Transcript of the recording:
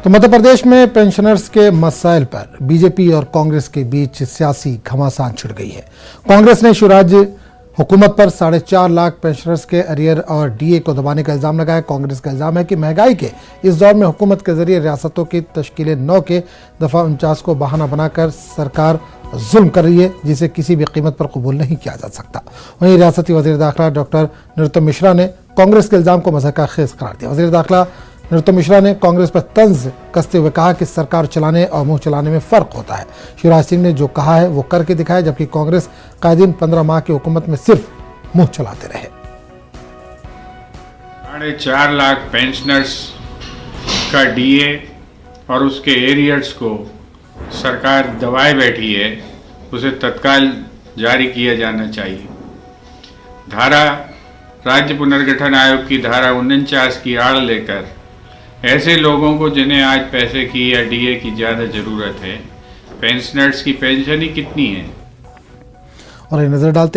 तो मध्य प्रदेश में पेंशनर्स के मसाइल पर बीजेपी और कांग्रेस के बीच सियासी घमासान छिड़ गई है। कांग्रेस ने शिवराज हुकूमत पर 4.5 लाख पेंशनर्स के अरियर और डीए को दबाने का इल्जाम लगाया। कांग्रेस का इल्जाम है कि महंगाई के इस दौर में हुकूमत के जरिए रियासतों की तश्कील 9 के दफा 49 को बहाना बनाकर सरकार जुल्म कर रही है, जिसे किसी भी कीमत पर कबूल नहीं किया जा सकता। वहीं रियासती वजीर दाखिला डॉक्टर नरोत्तम मिश्रा ने कांग्रेस के इल्जाम को मज़ाक़-ए-खेज़ करार दिया। वजीर दाखिला नरोत्तम मिश्रा ने कांग्रेस पर तंज कसते हुए कहा कि सरकार चलाने और मुंह चलाने में फ़र्क होता है। शिवराज सिंह ने जो कहा है वो करके दिखाया, जबकि कांग्रेस कायदीन 15 माह की हुकूमत में सिर्फ मुंह चलाते रहे। 4.5 लाख पेंशनर्स का डीए और उसके एरियर्स को सरकार दबाए बैठी है, उसे तत्काल जारी किया जाना चाहिए। राज्य पुनर्गठन आयोग की धारा 49 की आड़ लेकर ऐसे लोगों को जिन्हें आज पैसे की या डीए की ज़्यादा ज़रूरत है, पेंशनर्स की पेंशन ही कितनी है। और नजर डालते